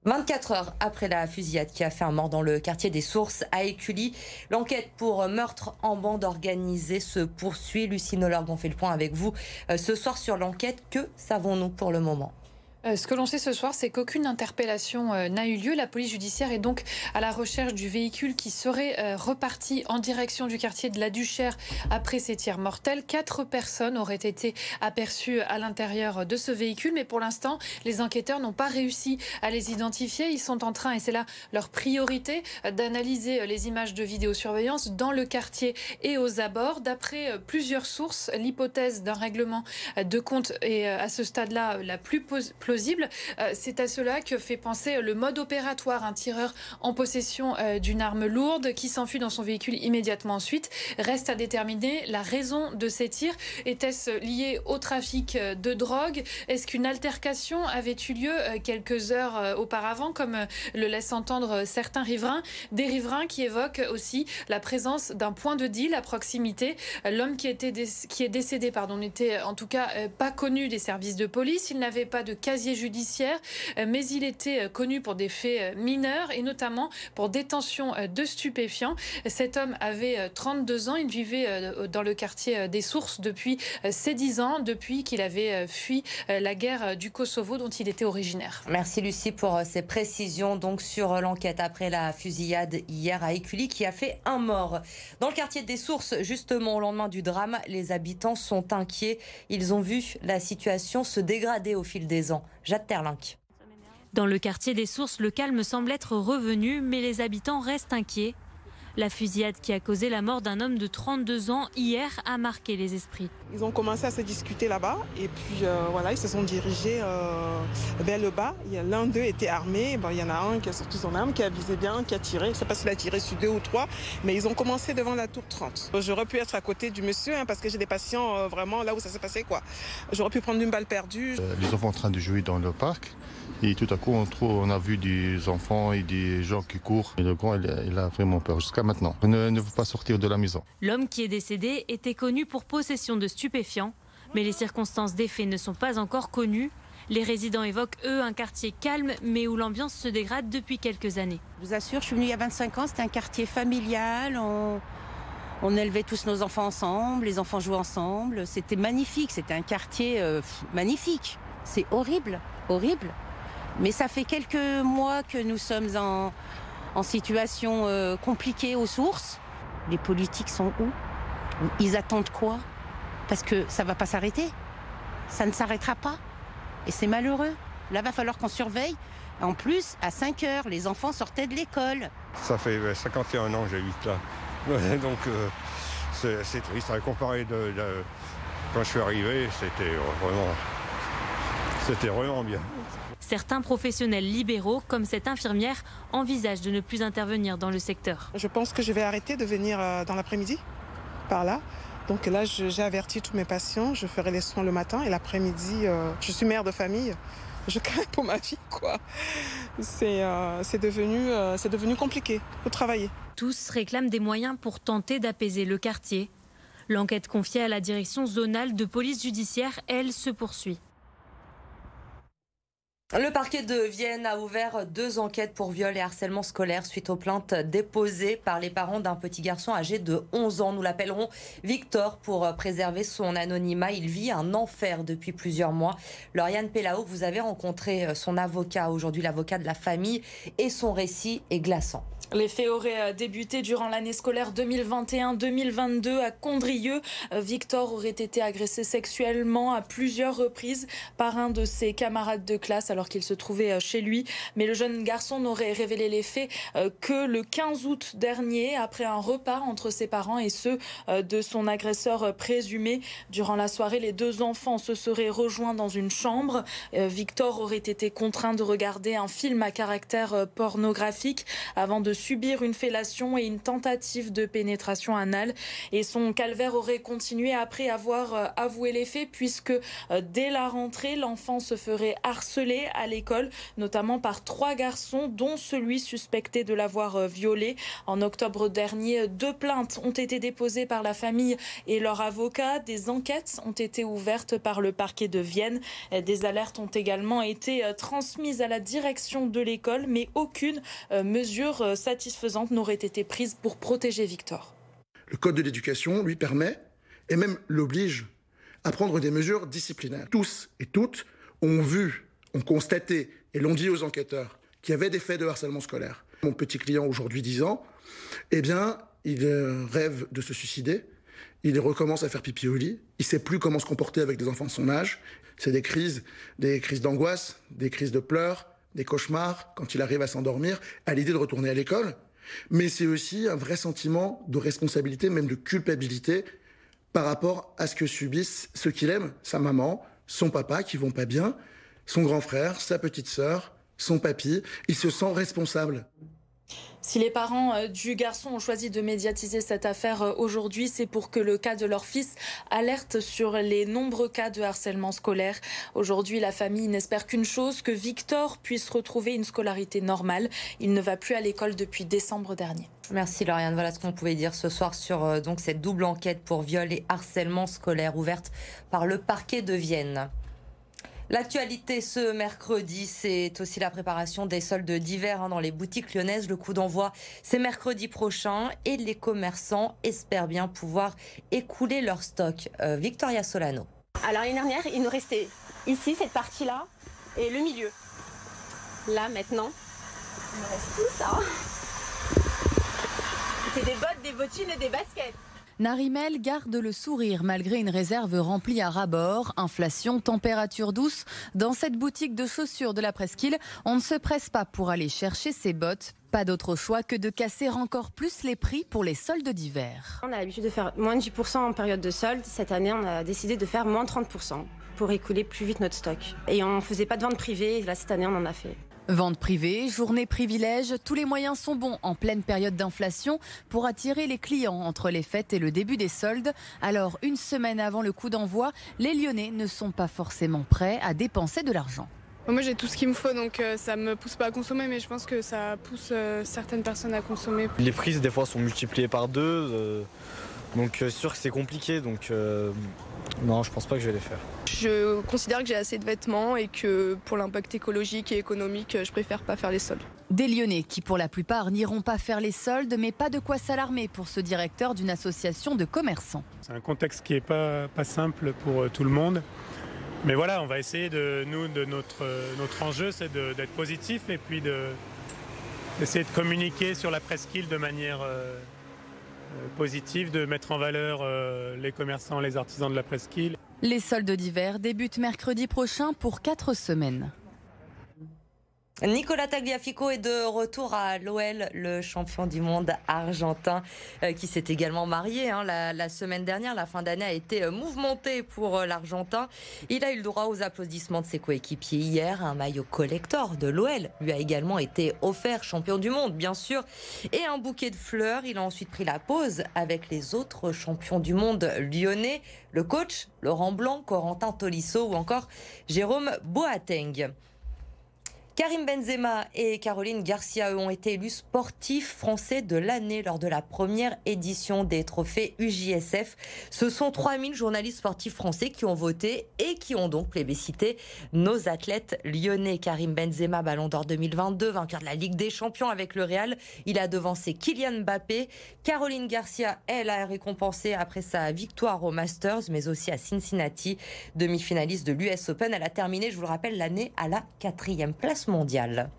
24 heures après la fusillade qui a fait un mort dans le quartier des Sources à Écully, l'enquête pour meurtre en bande organisée se poursuit. Lucie Nollorg, on fait le point avec vous ce soir sur l'enquête. Que savons-nous pour le moment ? Ce que l'on sait ce soir, c'est qu'aucune interpellation n'a eu lieu. La police judiciaire est donc à la recherche du véhicule qui serait reparti en direction du quartier de la Duchère après ces tirs mortels. 4 personnes auraient été aperçues à l'intérieur de ce véhicule, mais pour l'instant, les enquêteurs n'ont pas réussi à les identifier. Ils sont en train, et c'est là leur priorité, d'analyser les images de vidéosurveillance dans le quartier et aux abords. D'après plusieurs sources, l'hypothèse d'un règlement de compte est à ce stade-là la plus plausible. C'est à cela que fait penser le mode opératoire. Un tireur en possession d'une arme lourde qui s'enfuit dans son véhicule immédiatement ensuite. Reste à déterminer la raison de ces tirs. Était-ce lié au trafic de drogue? Est-ce qu'une altercation avait eu lieu quelques heures auparavant, comme le laissent entendre certains riverains? Des riverains qui évoquent aussi la présence d'un point de deal à proximité. L'homme qui est décédé n'était en tout cas pas connu des services de police. Il n'avait pas de casier judiciaire, mais il était connu pour des faits mineurs et notamment pour détention de stupéfiants. Cet homme avait 32 ans, il vivait dans le quartier des Sources depuis ses 10 ans, depuis qu'il avait fui la guerre du Kosovo dont il était originaire. Merci Lucie pour ces précisions donc sur l'enquête après la fusillade hier à Écully qui a fait un mort. Dans le quartier des Sources, justement au lendemain du drame, les habitants sont inquiets. Ils ont vu la situation se dégrader au fil des ans. Jade Terlinck. Dans le quartier des Sources, le calme semble être revenu, mais les habitants restent inquiets. La fusillade qui a causé la mort d'un homme de 32 ans hier a marqué les esprits. Ils ont commencé à se discuter là-bas et puis ils se sont dirigés vers le bas. L'un d'eux était armé, il y en a un qui a sorti son arme, qui a visé bien, qui a tiré. Je ne sais pas s'il a tiré sur 2 ou 3, mais ils ont commencé devant la tour 30. J'aurais pu être à côté du monsieur parce que j'ai des patients vraiment là où ça s'est passé. J'aurais pu prendre une balle perdue. Les enfants en train de jouer dans le parc. Et tout à coup, on a vu des enfants et des gens qui courent. Et le grand, il a vraiment peur jusqu'à maintenant. Il ne veut pas sortir de la maison. L'homme qui est décédé était connu pour possession de stupéfiants. Mais les circonstances des faits ne sont pas encore connues. Les résidents évoquent, eux, un quartier calme, mais où l'ambiance se dégrade depuis quelques années. Je vous assure, je suis venue il y a 25 ans. C'était un quartier familial. On élevait tous nos enfants ensemble. Les enfants jouaient ensemble. C'était magnifique. C'était un quartier magnifique. C'est horrible, horrible. Mais ça fait quelques mois que nous sommes en situation compliquée aux Sources. Les politiques sont où? Ils attendent quoi? Parce que ça ne va pas s'arrêter. Ça ne s'arrêtera pas. Et c'est malheureux. Là, il va falloir qu'on surveille. En plus, à 5 heures, les enfants sortaient de l'école. Ça fait 51 ans que j'habite là. Donc c'est triste. Comparé de quand je suis arrivé, c'était vraiment bien. Certains professionnels libéraux, comme cette infirmière, envisagent de ne plus intervenir dans le secteur. Je pense que je vais arrêter de venir dans l'après-midi, par là. Donc là, j'ai averti tous mes patients, je ferai les soins le matin et l'après-midi, je suis mère de famille, je crains pour ma vie, quoi. C'est devenu compliqué pour travailler. Tous réclament des moyens pour tenter d'apaiser le quartier. L'enquête confiée à la direction zonale de police judiciaire, elle, se poursuit. Le parquet de Vienne a ouvert 2 enquêtes pour viol et harcèlement scolaire suite aux plaintes déposées par les parents d'un petit garçon âgé de 11 ans. Nous l'appellerons Victor pour préserver son anonymat. Il vit un enfer depuis plusieurs mois. Lauriane Pellao, vous avez rencontré son avocat aujourd'hui, l'avocat de la famille, et son récit est glaçant. Les faits auraient débuté durant l'année scolaire 2021-2022 à Condrieu. Victor aurait été agressé sexuellement à plusieurs reprises par un de ses camarades de classe alors qu'il se trouvait chez lui. Mais le jeune garçon n'aurait révélé les faits que le 15 août dernier, après un repas entre ses parents et ceux de son agresseur présumé. Durant la soirée, les 2 enfants se seraient rejoints dans une chambre. Victor aurait été contraint de regarder un film à caractère pornographique avant de subir une fellation et une tentative de pénétration anale. Et son calvaire aurait continué après avoir avoué les faits, puisque dès la rentrée, l'enfant se ferait harceler à l'école, notamment par 3 garçons, dont celui suspecté de l'avoir violé. En octobre dernier, 2 plaintes ont été déposées par la famille et leur avocat. Des enquêtes ont été ouvertes par le parquet de Vienne. Des alertes ont également été transmises à la direction de l'école, mais aucune mesure satisfaisante n'aurait été prise pour protéger Victor. Le code de l'éducation lui permet, et même l'oblige, à prendre des mesures disciplinaires. Tous et toutes ont vu, ont constaté et l'ont dit aux enquêteurs qu'il y avait des faits de harcèlement scolaire. Mon petit client, aujourd'hui 10 ans, eh bien, il rêve de se suicider, il recommence à faire pipi au lit, il ne sait plus comment se comporter avec des enfants de son âge. C'est des crises d'angoisse, des crises de pleurs, des cauchemars quand il arrive à s'endormir, à l'idée de retourner à l'école. Mais c'est aussi un vrai sentiment de responsabilité, même de culpabilité, par rapport à ce que subissent ceux qu'il aime, sa maman, son papa qui vont pas bien, son grand frère, sa petite sœur, son papy. Il se sent responsable. Si les parents du garçon ont choisi de médiatiser cette affaire aujourd'hui, c'est pour que le cas de leur fils alerte sur les nombreux cas de harcèlement scolaire. Aujourd'hui, la famille n'espère qu'une chose, que Victor puisse retrouver une scolarité normale. Il ne va plus à l'école depuis décembre dernier. Merci Lauriane. Voilà ce qu'on pouvait dire ce soir sur donc cette double enquête pour viol et harcèlement scolaire ouverte par le parquet de Vienne. L'actualité ce mercredi, c'est aussi la préparation des soldes d'hiver dans les boutiques lyonnaises. Le coup d'envoi, c'est mercredi prochain et les commerçants espèrent bien pouvoir écouler leur stock. Victoria Solano. Alors l'année dernière, il nous restait ici, cette partie-là, et le milieu. Là, maintenant, il nous reste tout ça. C'est des bottes, des bottines et des baskets. Narimel garde le sourire malgré une réserve remplie à ras-bord. Inflation, température douce. Dans cette boutique de chaussures de la Presqu'île, on ne se presse pas pour aller chercher ses bottes. Pas d'autre choix que de casser encore plus les prix pour les soldes d'hiver. On a l'habitude de faire moins de 10% en période de solde. Cette année, on a décidé de faire moins de 30% pour écouler plus vite notre stock. Et on ne faisait pas de vente privée. Là, cette année, on en a fait. Vente privée, journée privilège, tous les moyens sont bons en pleine période d'inflation pour attirer les clients entre les fêtes et le début des soldes. Alors, une semaine avant le coup d'envoi, les Lyonnais ne sont pas forcément prêts à dépenser de l'argent. Moi j'ai tout ce qu'il me faut donc ça me pousse pas à consommer, mais je pense que ça pousse certaines personnes à consommer. Les prix des fois sont multipliés par 2, donc c'est sûr que c'est compliqué, donc non, je pense pas que je vais les faire. Je considère que j'ai assez de vêtements et que pour l'impact écologique et économique, je préfère pas faire les soldes. Des Lyonnais qui pour la plupart n'iront pas faire les soldes, mais pas de quoi s'alarmer pour ce directeur d'une association de commerçants. C'est un contexte qui n'est pas simple pour tout le monde. Mais voilà, on va essayer notre enjeu, c'est d'être positif et puis d'essayer de communiquer sur la Presqu'île de manière positive, de mettre en valeur les commerçants, les artisans de la Presqu'île. Les soldes d'hiver débutent mercredi prochain pour 4 semaines. Nicolas Tagliafico est de retour à l'OL, le champion du monde argentin qui s'est également marié la semaine dernière. La fin d'année a été mouvementée pour l'Argentin. Il a eu le droit aux applaudissements de ses coéquipiers hier. Un maillot collector de l'OL lui a également été offert, champion du monde bien sûr, et un bouquet de fleurs. Il a ensuite pris la pause avec les autres champions du monde lyonnais, le coach Laurent Blanc, Corentin Tolisso ou encore Jérôme Boateng. Karim Benzema et Caroline Garcia ont été élus sportifs français de l'année lors de la première édition des trophées UJSF. Ce sont 3000 journalistes sportifs français qui ont voté et qui ont donc plébiscité nos athlètes lyonnais. Karim Benzema, Ballon d'Or 2022, vainqueur de la Ligue des Champions avec le Real. Il a devancé Kylian Mbappé. Caroline Garcia, elle, a récompensé après sa victoire au Masters, mais aussi à Cincinnati, demi-finaliste de l'US Open. Elle a terminé, je vous le rappelle, l'année à la 4e place mondiale.